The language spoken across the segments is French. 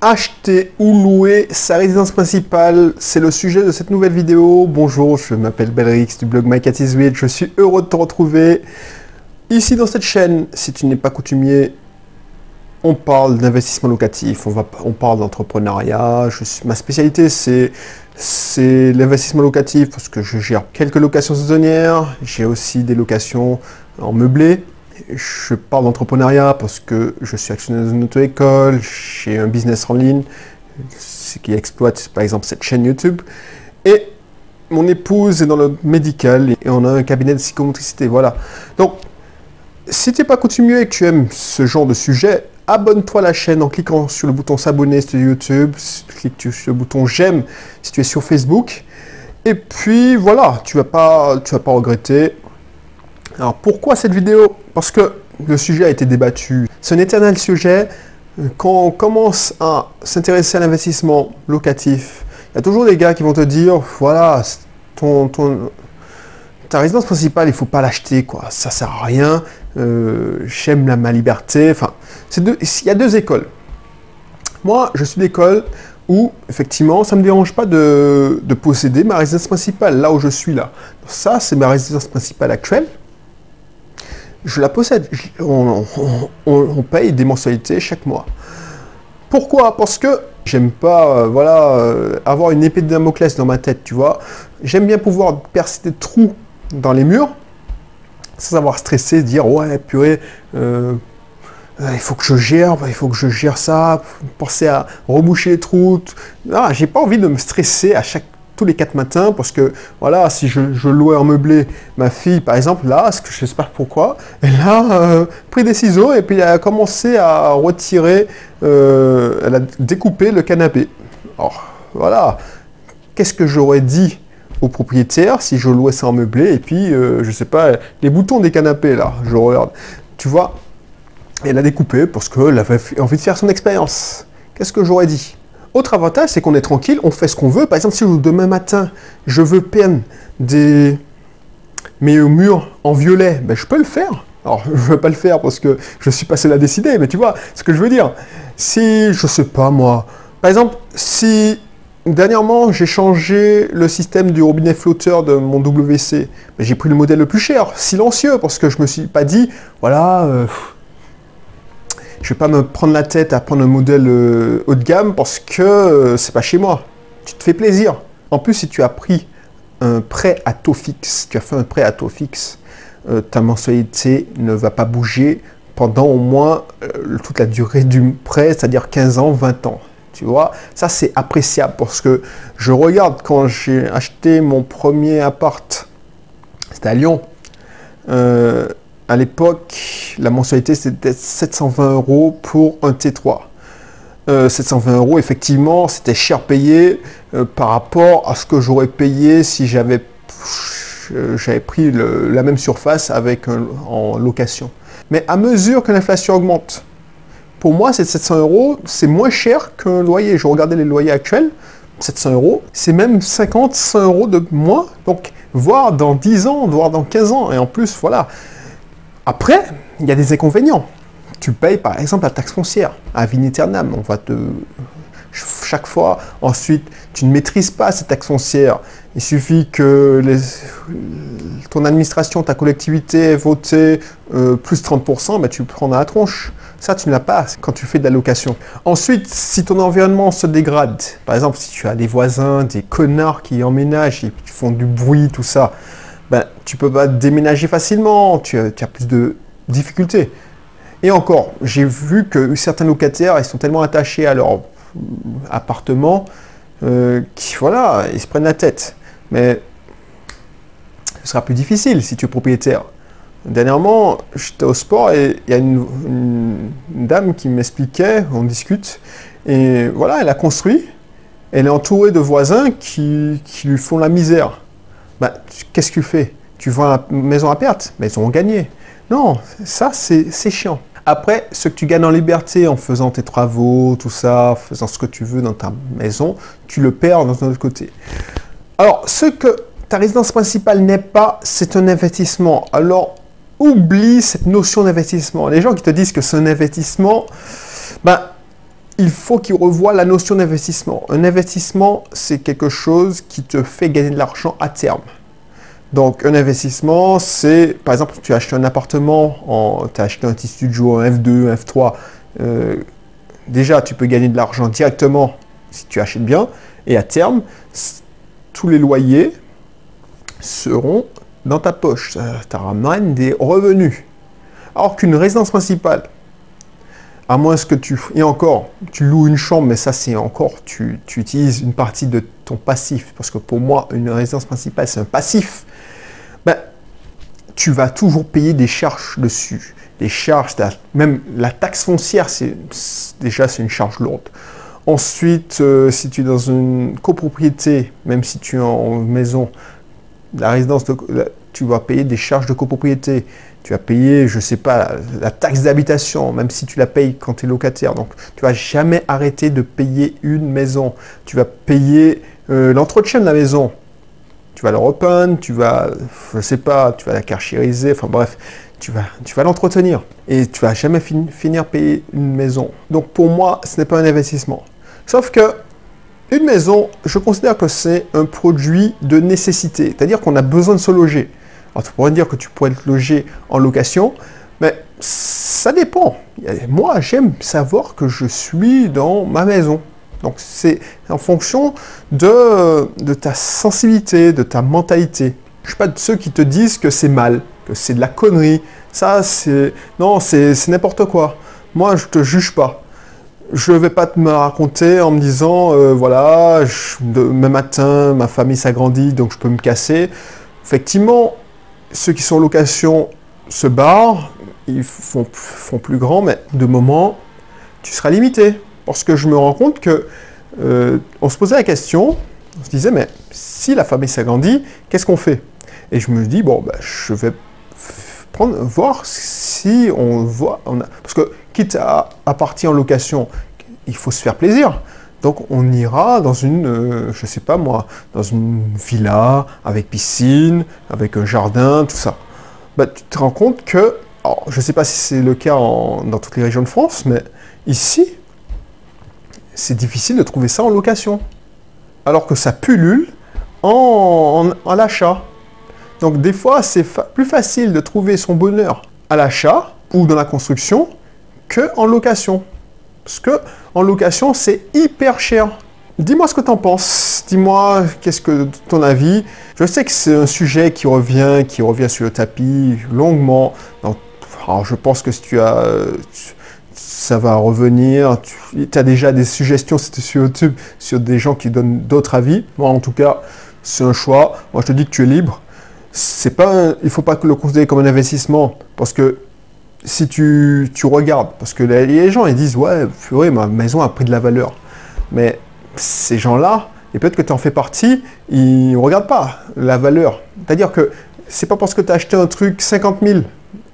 Acheter ou louer sa résidence principale, c'est le sujet de cette nouvelle vidéo. Bonjour, je m'appelle Belrix du blog My Cat is Weird. Je suis heureux de te retrouver ici dans cette chaîne. Si tu n'es pas coutumier, on parle d'investissement locatif, on parle d'entrepreneuriat. Ma spécialité, c'est l'investissement locatif parce que je gère quelques locations saisonnières. J'ai aussi des locations en meublé. Je parle d'entrepreneuriat parce que je suis actionnaire dans une auto-école, j'ai un business en ligne qui exploite par exemple cette chaîne YouTube. Et mon épouse est dans le médical et on a un cabinet de psychomotricité. Voilà. Donc, si tu n'es pas coutumier et que tu aimes ce genre de sujet, abonne-toi à la chaîne en cliquant sur le bouton s'abonner sur YouTube, clique sur le bouton j'aime si tu es sur Facebook. Et puis voilà, tu vas pas regretter. Alors pourquoi cette vidéo? Parce que le sujet a été débattu. C'est un éternel sujet. Quand on commence à s'intéresser à l'investissement locatif, il y a toujours des gars qui vont te dire, voilà, ta résidence principale, il ne faut pas l'acheter, quoi. Ça ne sert à rien. J'aime ma liberté. Enfin, il y a deux écoles. Moi, je suis d'école où, effectivement, ça ne me dérange pas de posséder ma résidence principale, là où je suis là. Ça, c'est ma résidence principale actuelle. Je la possède. On paye des mensualités chaque mois. Pourquoi? Parce que j'aime pas avoir une épée de Damoclès dans ma tête, tu vois. J'aime bien pouvoir percer des trous dans les murs sans avoir stressé, dire ouais purée, il faut que je gère ça, penser à reboucher les trous. Ah, j'ai pas envie de me stresser tous les 4 matins, parce que, voilà, si je louais en meublé, ma fille, par exemple, là, je ne sais pas pourquoi, elle a pris des ciseaux et puis elle a commencé à retirer, elle a découpé le canapé. Alors, voilà, qu'est-ce que j'aurais dit au propriétaire si je louais ça en meublé, et puis, je ne sais pas, les boutons des canapés, là, je regarde, tu vois, elle a découpé parce qu'elle avait envie de faire son expérience. Qu'est-ce que j'aurais dit? Autre avantage, c'est qu'on est tranquille, on fait ce qu'on veut. Par exemple, si demain matin, je veux peindre mes murs en violet, ben, je peux le faire. Alors, je ne veux pas le faire parce que je suis pas seul à décider, mais tu vois ce que je veux dire. Si, je sais pas moi, par exemple, si dernièrement, j'ai changé le système du robinet flotteur de mon WC, ben, j'ai pris le modèle le plus cher, silencieux, parce que je me suis pas dit, voilà... je vais pas me prendre la tête à prendre un modèle haut de gamme parce que c'est pas chez moi. Tu te fais plaisir. En plus, si tu as pris un prêt à taux fixe, tu as fait un prêt à taux fixe, ta mensualité ne va pas bouger pendant au moins toute la durée du prêt, c'est-à-dire 15 ans, 20 ans. Tu vois, ça c'est appréciable parce que je regarde quand j'ai acheté mon premier appart, c'était à Lyon. À l'époque, la mensualité, c'était 720 € pour un T3. 720 €, effectivement, c'était cher payé par rapport à ce que j'aurais payé si j'avais pris la même surface en location. Mais à mesure que l'inflation augmente, pour moi, ces 700 €, c'est moins cher qu'un loyer. Je regardais les loyers actuels, 700 €, c'est même 50, 100 € de moins. Donc, voire dans 10 ans, voire dans 15 ans. Et en plus, voilà. Après, il y a des inconvénients. Tu payes par exemple la taxe foncière à Viniternam. Chaque fois, ensuite, tu ne maîtrises pas cette taxe foncière. Il suffit que ton administration, ta collectivité ait voté plus 30%, ben, tu prends dans la tronche. Ça, tu ne l'as pas quand tu fais de la location. Ensuite, si ton environnement se dégrade, par exemple, si tu as des voisins, des connards qui emménagent et qui font du bruit, tout ça, ben, tu peux pas déménager facilement, tu as plus de difficultés. Et encore, j'ai vu que certains locataires, ils sont tellement attachés à leur appartement qu'ils se prennent la tête. Mais ce sera plus difficile si tu es propriétaire. Dernièrement, j'étais au sport et il y a une dame qui m'expliquait, on discute, et voilà, elle a construit, elle est entourée de voisins qui lui font la misère. Ben, qu'est-ce que tu fais? Tu vends la maison à perte? Mais ils ont gagné. Non, ça, c'est chiant. Après, ce que tu gagnes en liberté en faisant tes travaux, tout ça, en faisant ce que tu veux dans ta maison, tu le perds d'un autre côté. Alors, ce que ta résidence principale n'est pas, c'est un investissement. Alors, oublie cette notion d'investissement. Les gens qui te disent que c'est un investissement, ben, il faut qu'il revoie la notion d'investissement. Un investissement, c'est quelque chose qui te fait gagner de l'argent à terme. Donc, un investissement, c'est, par exemple, tu as acheté un appartement, tu as acheté un petit studio, un F2, un F3. Déjà, tu peux gagner de l'argent directement si tu achètes bien. Et à terme, tous les loyers seront dans ta poche. Ça te ramène des revenus. Alors qu'une résidence principale, à moins que tu loues une chambre, mais ça c'est encore, tu utilises une partie de ton passif, parce que pour moi, une résidence principale, c'est un passif, ben, tu vas toujours payer des charges dessus. Des charges, même la taxe foncière, déjà c'est une charge lourde. Ensuite, si tu es dans une copropriété, même si tu es en maison, la résidence, tu vas payer des charges de copropriété. Tu vas payer, je ne sais pas, la taxe d'habitation, même si tu la payes quand tu es locataire. Donc, tu ne vas jamais arrêter de payer une maison. Tu vas payer l'entretien de la maison. Tu vas le repeindre, tu vas, je ne sais pas, tu vas la carchériser. Enfin bref, tu vas l'entretenir. Et tu ne vas jamais finir payer une maison. Donc, pour moi, ce n'est pas un investissement. Sauf que une maison, je considère que c'est un produit de nécessité. C'est-à-dire qu'on a besoin de se loger. Alors, tu pourrais dire que tu pourrais te loger en location, mais ça dépend. Moi, j'aime savoir que je suis dans ma maison. Donc, c'est en fonction de ta sensibilité, de ta mentalité. Je ne suis pas de ceux qui te disent que c'est mal, que c'est de la connerie. Ça, non, c'est n'importe quoi. Moi, je ne te juge pas. Je ne vais pas te me raconter en me disant, voilà, demain matin, ma famille s'agrandit, donc je peux me casser. Effectivement, ceux qui sont en location se barrent, ils font plus grand, mais de moment, tu seras limité. Parce que je me rends compte que on se posait la question, on se disait, mais si la famille s'agrandit, qu'est-ce qu'on fait? Et je me dis, bon, bah, je vais voir si on voit... parce que quitte à partir en location, il faut se faire plaisir. Donc on ira dans une, je sais pas moi, dans une villa avec piscine, avec un jardin, tout ça. Bah, tu te rends compte que, alors, je ne sais pas si c'est le cas dans toutes les régions de France, mais ici, c'est difficile de trouver ça en location. Alors que ça pullule en l'achat. Donc des fois, c'est plus facile de trouver son bonheur à l'achat ou dans la construction qu'en location. Parce que en location, c'est hyper cher. Dis-moi ce que tu en penses. Dis-moi qu'est-ce que ton avis. Je sais que c'est un sujet qui revient sur le tapis longuement. Donc, alors je pense que si ça va revenir. Tu as déjà des suggestions sur YouTube sur des gens qui donnent d'autres avis. Moi, en tout cas, c'est un choix. Moi, je te dis que tu es libre. Il ne faut pas le considérer comme un investissement parce que si tu regardes, parce que les gens ils disent ouais, purée, ma maison a pris de la valeur. Mais ces gens-là, et peut-être que tu en fais partie, ils ne regardent pas la valeur. C'est-à-dire que c'est pas parce que tu as acheté un truc 50 000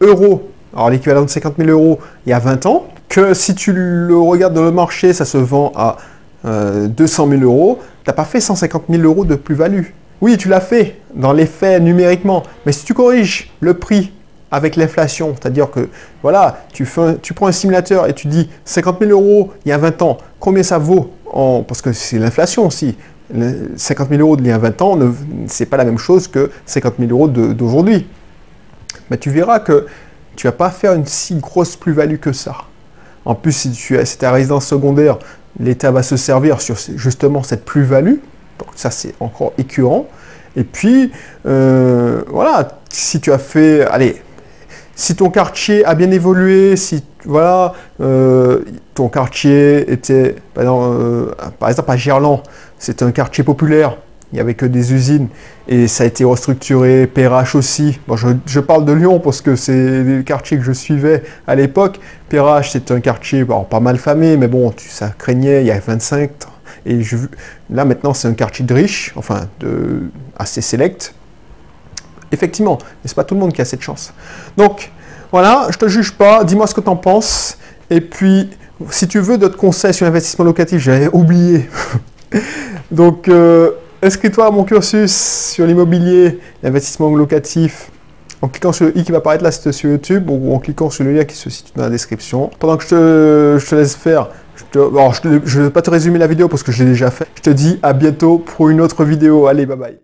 euros, alors l'équivalent de 50 000 euros il y a 20 ans, que si tu le regardes dans le marché, ça se vend à 200 000 euros, tu n'as pas fait 150 000 euros de plus-value. Oui, tu l'as fait dans les faits numériquement, mais si tu corriges le prix avec l'inflation, c'est-à-dire que voilà, tu prends un simulateur et tu dis 50 000 euros il y a 20 ans, combien ça vaut parce que c'est l'inflation aussi. 50 000 euros d'il y a 20 ans, ce n'est pas la même chose que 50 000 euros d'aujourd'hui. Mais tu verras que tu ne vas pas faire une si grosse plus-value que ça. En plus, si tu es à résidence secondaire, l'État va se servir sur justement cette plus-value. Donc ça, c'est encore écœurant. Et puis, voilà, si tu as fait... Allez, si ton quartier a bien évolué, si voilà, ton quartier était, par exemple à Gerland, c'était un quartier populaire, il n'y avait que des usines et ça a été restructuré, Perrache aussi. Bon, je parle de Lyon parce que c'est le quartier que je suivais à l'époque. Perrache, c'est un quartier pas mal famé, mais bon, ça craignait, il y a 25 ans. Et là maintenant, c'est un quartier de riches, enfin assez select. Effectivement, mais ce n'est pas tout le monde qui a cette chance. Donc, voilà, je ne te juge pas, dis-moi ce que tu en penses. Et puis, si tu veux d'autres conseils sur l'investissement locatif, j'avais oublié. Donc, inscris-toi à mon cursus sur l'immobilier, l'investissement locatif, en cliquant sur le i qui va apparaître là sur YouTube ou en cliquant sur le lien qui se situe dans la description. Pendant que je te laisse faire, Alors, je ne vais pas te résumer la vidéo parce que je l'ai déjà fait. Je te dis à bientôt pour une autre vidéo. Allez, bye bye.